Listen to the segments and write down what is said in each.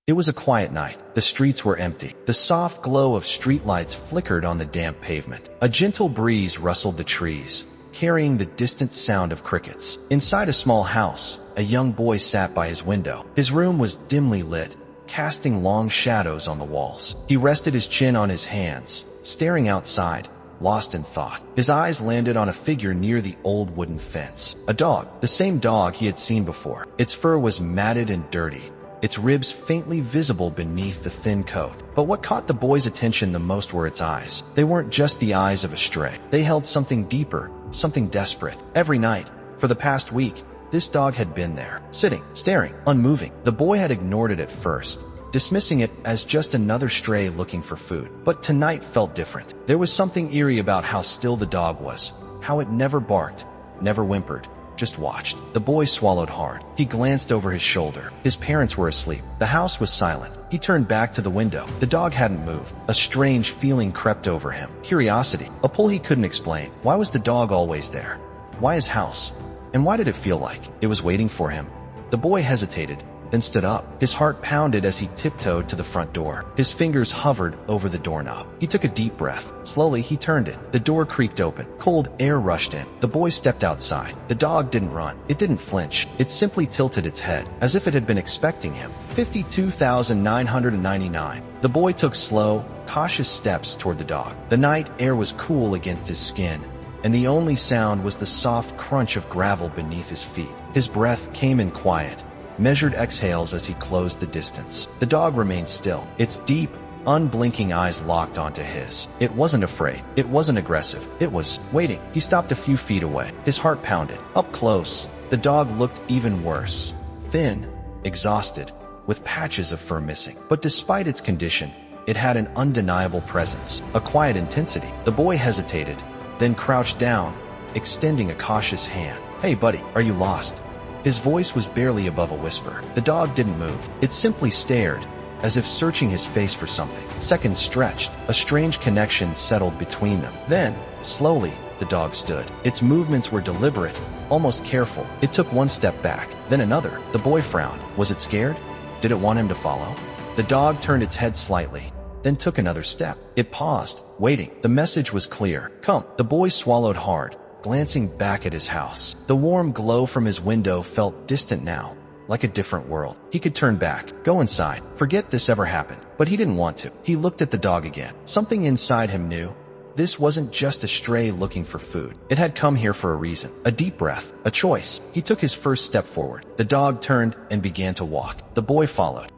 It was a quiet night. The streets were empty. The soft glow of streetlights flickered on the damp pavement. A gentle breeze rustled the trees, carrying the distant sound of crickets. Inside a small house, a young boy sat by his window. His room was dimly lit, casting long shadows on the walls. He rested his chin on his hands, staring outside, lost in thought. His eyes landed on a figure near the old wooden fence. A dog, the same dog he had seen before. Its fur was matted and dirty, its ribs faintly visible beneath the thin coat. But what caught the boy's attention the most were its eyes. They weren't just the eyes of a stray. They held something deeper, something desperate. Every night, for the past week, this dog had been there, sitting, staring, unmoving. The boy had ignored it at first, dismissing it as just another stray looking for food. But tonight felt different. There was something eerie about how still the dog was, how it never barked, never whimpered, just watched. The boy swallowed hard. He glanced over his shoulder. His parents were asleep. The house was silent. He turned back to the window. The dog hadn't moved. A strange feeling crept over him. Curiosity. A pull he couldn't explain. Why was the dog always there? Why his house? And why did it feel like it was waiting for him? The boy hesitated, then stood up. His heart pounded as he tiptoed to the front door. His fingers hovered over the doorknob. He took a deep breath. Slowly, he turned it. The door creaked open. Cold air rushed in. The boy stepped outside. The dog didn't run. It didn't flinch. It simply tilted its head, as if it had been expecting him. 52,999. The boy took slow, cautious steps toward the dog. The night air was cool against his skin, and the only sound was the soft crunch of gravel beneath his feet. His breath came in quiet, measured exhales as he closed the distance. The dog remained still, its deep, unblinking eyes locked onto his. It wasn't afraid. It wasn't aggressive. It was waiting. He stopped a few feet away. His heart pounded. Up close, the dog looked even worse. Thin, exhausted, with patches of fur missing. But despite its condition, it had an undeniable presence, a quiet intensity. The boy hesitated, then crouched down, extending a cautious hand. "Hey, buddy, are you lost?" His voice was barely above a whisper. The dog didn't move. It simply stared, as if searching his face for something. Seconds stretched. A strange connection settled between them. Then, slowly, the dog stood. Its movements were deliberate, almost careful. It took one step back, then another. The boy frowned. Was it scared? Did it want him to follow? The dog turned its head slightly, then took another step. It paused, waiting. The message was clear. "Come." The boy swallowed hard, glancing back at his house. The warm glow from his window felt distant now, like a different world. He could turn back, go inside, forget this ever happened. But he didn't want to. He looked at the dog again. Something inside him knew this wasn't just a stray looking for food. It had come here for a reason. A deep breath, a choice. He took his first step forward. The dog turned and began to walk. The boy followed.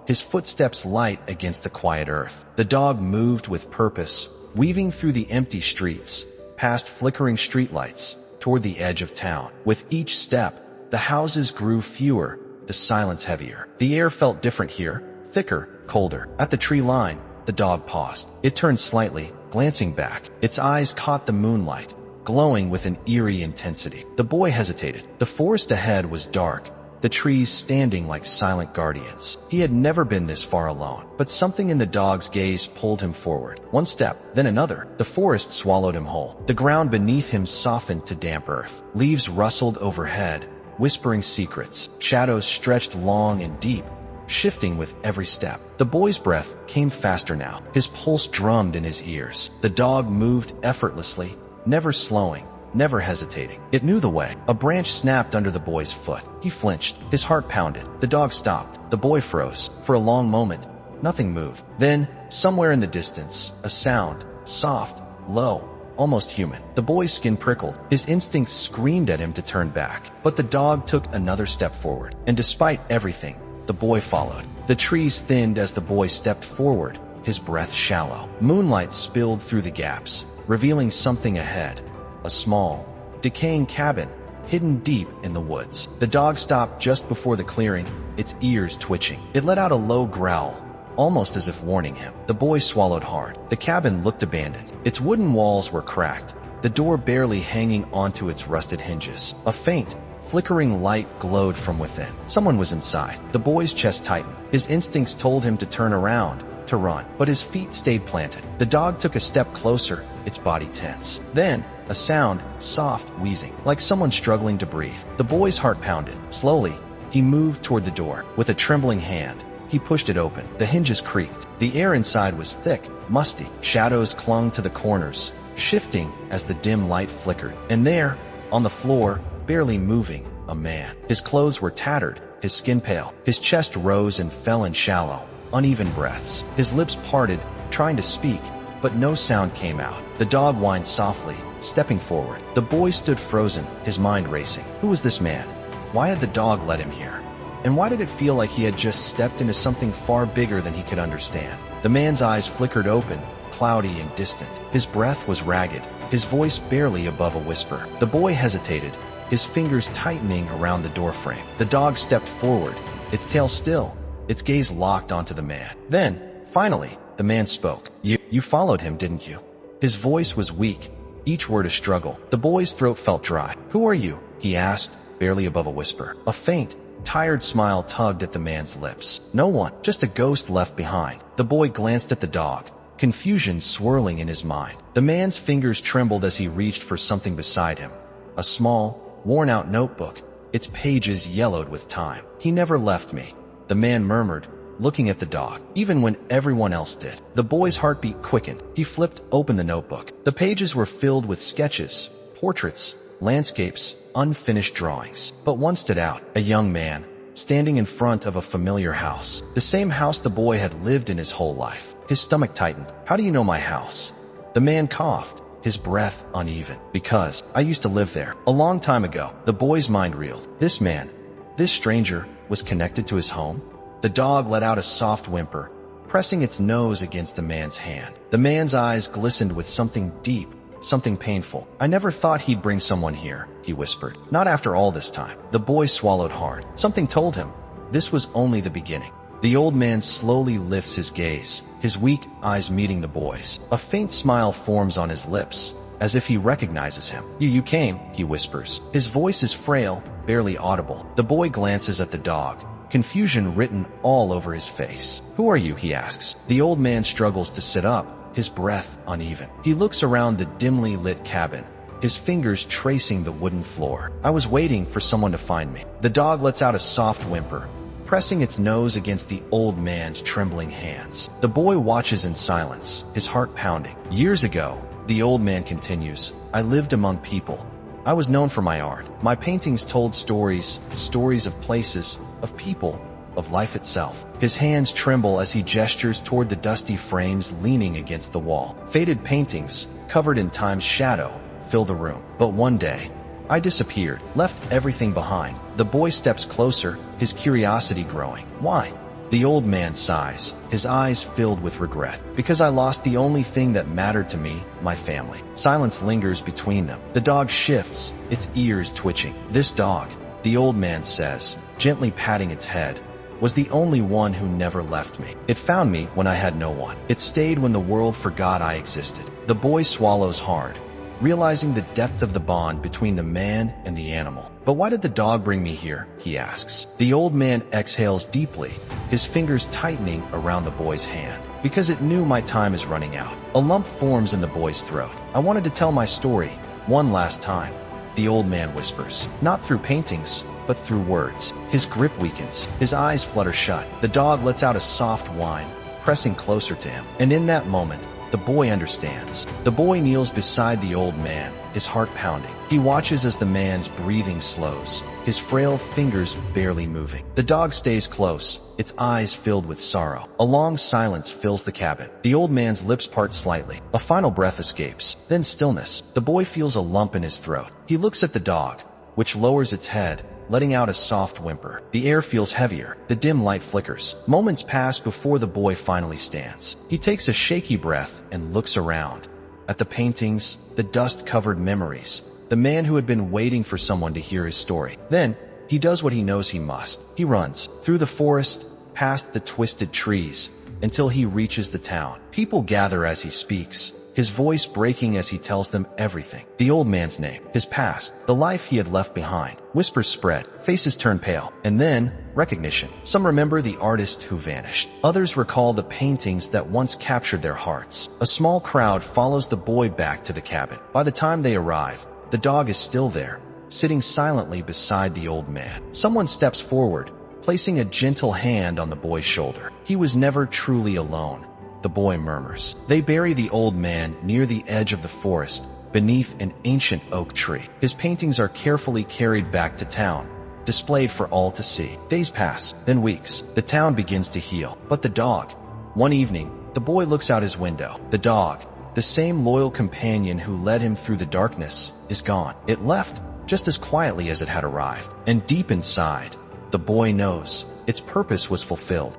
His footsteps light against the quiet earth. The dog moved with purpose, weaving through the empty streets, past flickering streetlights, toward the edge of town. With each step, the houses grew fewer, the silence heavier. The air felt different here, thicker, colder. At the tree line, the dog paused. It turned slightly, glancing back. Its eyes caught the moonlight, glowing with an eerie intensity. The boy hesitated. The forest ahead was dark, the trees standing like silent guardians. He had never been this far alone, but something in the dog's gaze pulled him forward. One step, then another. The forest swallowed him whole. The ground beneath him softened to damp earth. Leaves rustled overhead, whispering secrets. Shadows stretched long and deep, shifting with every step. The boy's breath came faster now. His pulse drummed in his ears. The dog moved effortlessly, never slowing, never hesitating. It knew the way. A branch snapped under the boy's foot. He flinched. His heart pounded. The dog stopped. The boy froze. For a long moment, nothing moved. Then, somewhere in the distance, a sound, soft, low, almost human. The boy's skin prickled. His instincts screamed at him to turn back. But the dog took another step forward. And despite everything, the boy followed. The trees thinned as the boy stepped forward, his breath shallow. Moonlight spilled through the gaps, revealing something ahead. A small, decaying cabin, hidden deep in the woods. The dog stopped just before the clearing, its ears twitching. It let out a low growl, almost as if warning him. The boy swallowed hard. The cabin looked abandoned. Its wooden walls were cracked, the door barely hanging onto its rusted hinges. A faint, flickering light glowed from within. Someone was inside. The boy's chest tightened. His instincts told him to turn around, to run, but his feet stayed planted. The dog took a step closer, its body tense. Then, a sound, soft, wheezing, like someone struggling to breathe. The boy's heart pounded. Slowly, He moved toward the door. With a trembling hand, he pushed it open. The hinges creaked. The air inside was thick, musty. Shadows clung to the corners, shifting as the dim light flickered. And there, on the floor, barely moving, a man. His clothes were tattered, his skin pale. His chest rose and fell in shallow, uneven breaths. His lips parted, trying to speak, but no sound came out. The dog whined softly, stepping forward. The boy stood frozen, his mind racing. Who was this man? Why had the dog led him here? And why did it feel like he had just stepped into something far bigger than he could understand? The man's eyes flickered open, cloudy and distant. His breath was ragged, his voice barely above a whisper. The boy hesitated, his fingers tightening around the doorframe. The dog stepped forward, its tail still, its gaze locked onto the man. Then, finally, the man spoke. You followed him, didn't you? His voice was weak, each word a struggle. The boy's throat felt dry. Who are you? He asked, barely above a whisper. A faint, tired smile tugged at the man's lips. No one, just a ghost left behind. The boy glanced at the dog, confusion swirling in his mind. The man's fingers trembled as he reached for something beside him. A small, worn-out notebook, its pages yellowed with time. He never left me, the man murmured, looking at the dog, even when everyone else did. The boy's heartbeat quickened. He flipped open the notebook. The pages were filled with sketches, portraits, landscapes, unfinished drawings. But one stood out, a young man, standing in front of a familiar house. The same house the boy had lived in his whole life. His stomach tightened. How do you know my house? The man coughed, his breath uneven. Because I used to live there. A long time ago. The boy's mind reeled. This man, this stranger, was connected to his home? The dog let out a soft whimper, pressing its nose against the man's hand. The man's eyes glistened with something deep, something painful. I never thought he'd bring someone here, he whispered. Not after all this time. The boy swallowed hard. Something told him this was only the beginning. The old man slowly lifts his gaze, his weak eyes meeting the boy's. A faint smile forms on his lips, as if he recognizes him. You came, he whispers. His voice is frail, barely audible. The boy glances at the dog, confusion written all over his face. Who are you? He asks. The old man struggles to sit up, his breath uneven. He looks around the dimly lit cabin, his fingers tracing the wooden floor. I was waiting for someone to find me. The dog lets out a soft whimper, pressing its nose against the old man's trembling hands. The boy watches in silence, his heart pounding. Years ago, the old man continues, I lived among people. I was known for my art. My paintings told stories, stories of places, of people, of life itself. His hands tremble as he gestures toward the dusty frames leaning against the wall. Faded paintings, covered in time's shadow, fill the room. But one day, I disappeared, left everything behind. The boy steps closer, his curiosity growing. Why? The old man sighs, his eyes filled with regret. Because I lost the only thing that mattered to me, my family. Silence lingers between them. The dog shifts, its ears twitching. This dog, the old man says, gently patting its head, was the only one who never left me. It found me when I had no one. It stayed when the world forgot I existed. The boy swallows hard, realizing the depth of the bond between the man and the animal. But why did the dog bring me here? He asks. The old man exhales deeply, his fingers tightening around the boy's hand. Because it knew my time is running out. A lump forms in the boy's throat. I wanted to tell my story, one last time. The old man whispers, not through paintings, but through words. His grip weakens, his eyes flutter shut. The dog lets out a soft whine, pressing closer to him. And in that moment, the boy understands. The boy kneels beside the old man, his heart pounding. He watches as the man's breathing slows, his frail fingers barely moving. The dog stays close, its eyes filled with sorrow. A long silence fills the cabin. The old man's lips part slightly. A final breath escapes, then stillness. The boy feels a lump in his throat. He looks at the dog, which lowers its head, letting out a soft whimper. The air feels heavier. The dim light flickers. Moments pass before the boy finally stands. He takes a shaky breath and looks around. At the paintings, the dust-covered memories, the man who had been waiting for someone to hear his story. Then, he does what he knows he must. He runs through the forest, past the twisted trees, until he reaches the town. People gather as he speaks, his voice breaking as he tells them everything. The old man's name, his past, the life he had left behind. Whispers spread, faces turn pale, and then recognition. Some remember the artist who vanished. Others recall the paintings that once captured their hearts. A small crowd follows the boy back to the cabin. By the time they arrive, the dog is still there, sitting silently beside the old man. Someone steps forward, placing a gentle hand on the boy's shoulder. He was never truly alone, the boy murmurs. They bury the old man near the edge of the forest, beneath an ancient oak tree. His paintings are carefully carried back to town, displayed for all to see. Days pass, then weeks. The town begins to heal. But the dog. One evening, the boy looks out his window. The dog, the same loyal companion who led him through the darkness, is gone. It left just as quietly as it had arrived. And deep inside, the boy knows its purpose was fulfilled.